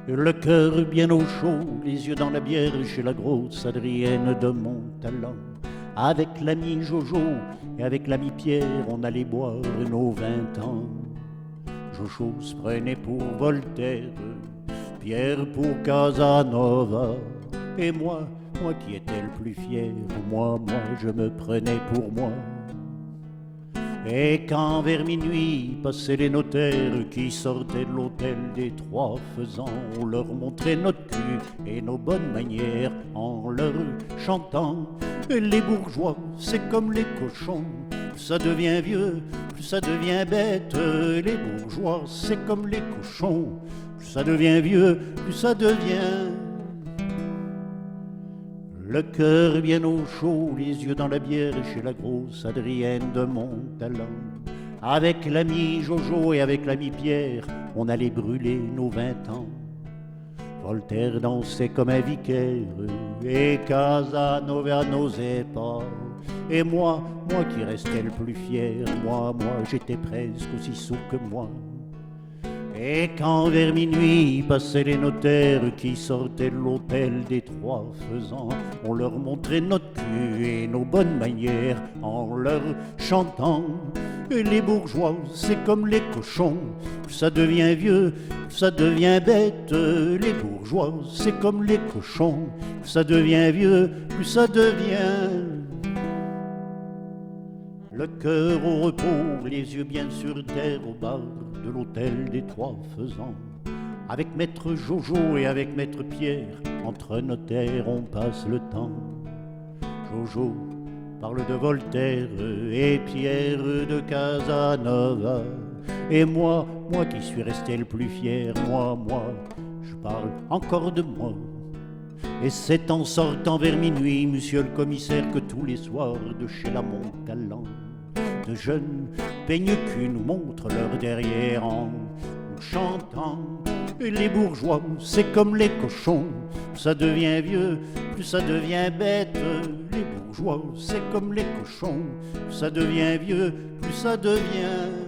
Le cœur bien au chaud, les yeux dans la bière chez la grosse Adrienne de Montalent. Avec l'ami Jojo et avec l'ami Pierre, on allait boire nos 20 ans. Jojo se prenait pour Voltaire, Pierre pour Casanova. Et moi qui étais le plus fier, moi, je me prenais pour moi. Et quand vers minuit passaient les notaires qui sortaient de l'hôtel des Trois Faisans, on leur montrait notre cul et nos bonnes manières en leur chantant: les bourgeois, c'est comme les cochons, plus ça devient vieux, plus ça devient bête. Les bourgeois, c'est comme les cochons, plus ça devient vieux, plus ça devient... Le cœur bien au chaud, les yeux dans la bière chez la grosse Adrienne de Montalent. Avec l'ami Jojo et avec l'ami Pierre, on allait brûler nos 20 ans. Voltaire dansait comme un vicaire et Casanova n'osait pas. Et moi qui restais le plus fier, moi j'étais presque aussi sous que moi. Et quand vers minuit passaient les notaires qui sortaient de l'hôtel des Trois Faisans, on leur montrait notre cul et nos bonnes manières en leur chantant: les bourgeois, c'est comme les cochons, plus ça devient vieux, plus ça devient bête. Les bourgeois, c'est comme les cochons, plus ça devient vieux, plus ça devient... Le cœur au repos, les yeux bien sur terre, au bar de l'hôtel des Trois Faisans. Avec maître Jojo et avec maître Pierre, entre notaires on passe le temps. Jojo parle de Voltaire et Pierre de Casanova. Et moi qui suis resté le plus fier, moi, je parle encore de moi. Et c'est en sortant vers minuit, monsieur le commissaire, que tous les soirs de chez la Montalent, de jeunes peigne-culs nous montrent leur derrière en chantant: les bourgeois, c'est comme les cochons, plus ça devient vieux, plus ça devient bête. Les bourgeois, c'est comme les cochons, plus ça devient vieux, plus ça devient...